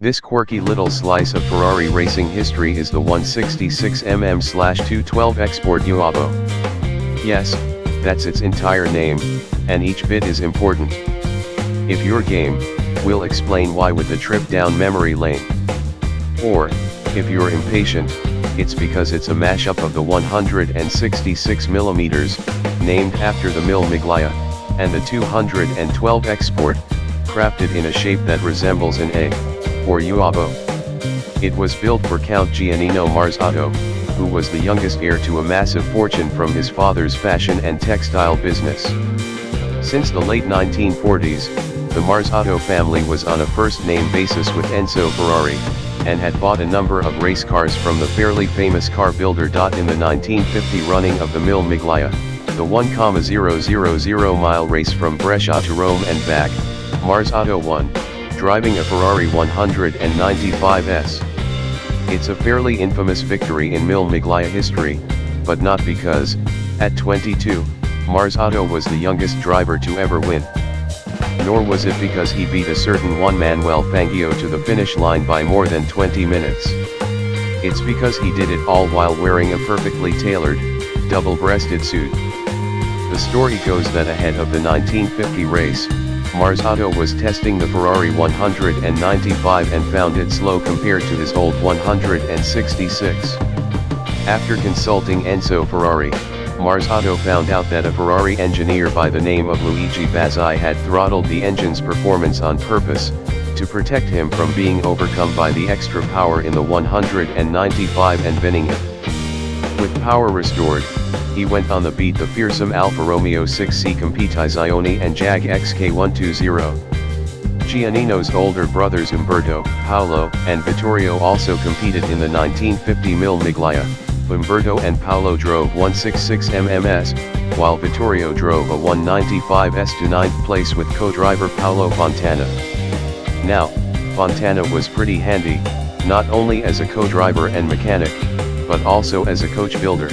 This quirky little slice of Ferrari racing history is the 166mm/212 Export Uovo. Yes, that's its entire name, and each bit is important. If you're game, we'll explain why with the trip down memory lane. Or, if you're impatient, it's because it's a mashup of the 166mm, named after the Mille Miglia, and the 212 Export, crafted in a shape that resembles an A, or Uovo. It was built for Count Giannino Marzotto, who was the youngest heir to a massive fortune from his father's fashion and textile business. Since the late 1940s, the Marzotto family was on a first-name basis with Enzo Ferrari, and had bought a number of race cars from the fairly famous car builder. In the 1950 running of the Mille Miglia, the 1,000-mile race from Brescia to Rome and back, Marzotto won, driving a Ferrari 195S. It's a fairly infamous victory in Mille Miglia history, but not because, at 22, Marzotto was the youngest driver to ever win. Nor was it because he beat a certain Juan Manuel Fangio to the finish line by more than 20 minutes. It's because he did it all while wearing a perfectly tailored, double-breasted suit. The story goes that ahead of the 1950 race, Marzotto was testing the Ferrari 195 and found it slow compared to his old 166. After consulting Enzo Ferrari, Marzotto found out that a Ferrari engineer by the name of Luigi Bazzi had throttled the engine's performance on purpose, to protect him from being overcome by the extra power in the 195 and binning it. With power restored, he went on to beat the fearsome Alfa Romeo 6C Competizione and Jag XK120. Giannino's older brothers Umberto, Paolo, and Vittorio also competed in the 1950 Mille Miglia. Umberto and Paolo drove 166mm, while Vittorio drove a 195S to 9th place with co-driver Paolo Fontana. Now, Fontana was pretty handy, not only as a co-driver and mechanic, but also as a coach builder.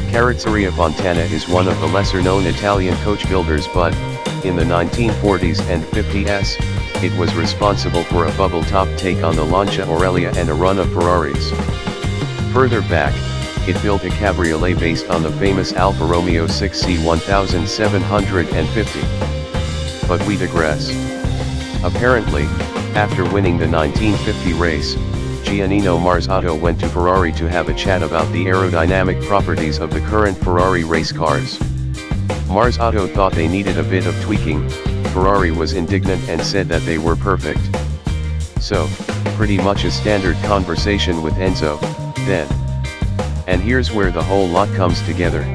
Carrozzeria Fontana is one of the lesser-known Italian coach builders, but, in the 1940s and 50s, it was responsible for a bubble-top take on the Lancia Aurelia and a run of Ferraris. Further back, it built a cabriolet based on the famous Alfa Romeo 6C 1750. But we digress. Apparently, after winning the 1950 race, Giannino Marzotto went to Ferrari to have a chat about the aerodynamic properties of the current Ferrari race cars. Marzotto thought they needed a bit of tweaking. Ferrari was indignant and said that they were perfect. So, pretty much a standard conversation with Enzo, then. And here's where the whole lot comes together.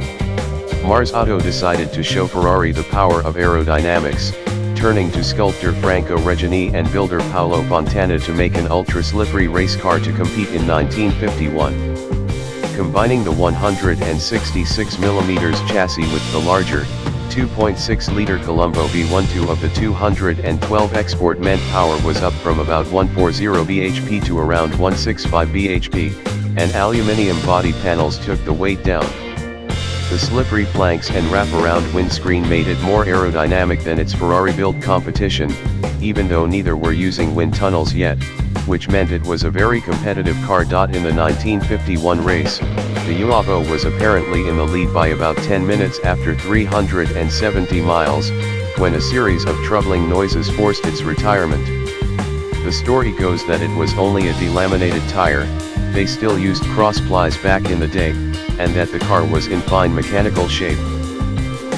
Marzotto decided to show Ferrari the power of aerodynamics, turning to sculptor Franco Reggiani and builder Paolo Fontana to make an ultra-slippery race car to compete in 1951. Combining the 166mm chassis with the larger, 2.6-liter Colombo V12 of the 212 Export meant power was up from about 140 bhp to around 165 bhp, and aluminium body panels took the weight down. The slippery flanks and wraparound windscreen made it more aerodynamic than its Ferrari-built competition, even though neither were using wind tunnels yet, which meant it was a very competitive car. In the 1951 race, the Uovo was apparently in the lead by about 10 minutes after 370 miles, when a series of troubling noises forced its retirement. The story goes that it was only a delaminated tire, they still used cross-plies back in the day, and that the car was in fine mechanical shape.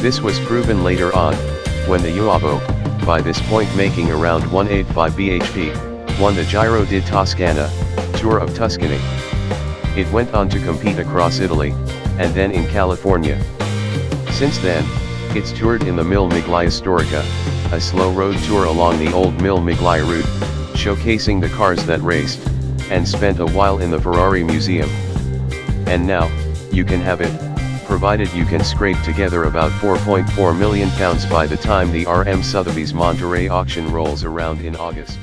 This was proven later on, when the Uovo, by this point making around 185 bhp, won the Giro di Toscana, Tour of Tuscany. It went on to compete across Italy, and then in California. Since then, it's toured in the Mille Miglia Storica, a slow road tour along the old Mille Miglia route, showcasing the cars that raced, and spent a while in the Ferrari Museum. And now, you can have it, provided you can scrape together about £4.4 million by the time the RM Sotheby's Monterey auction rolls around in August.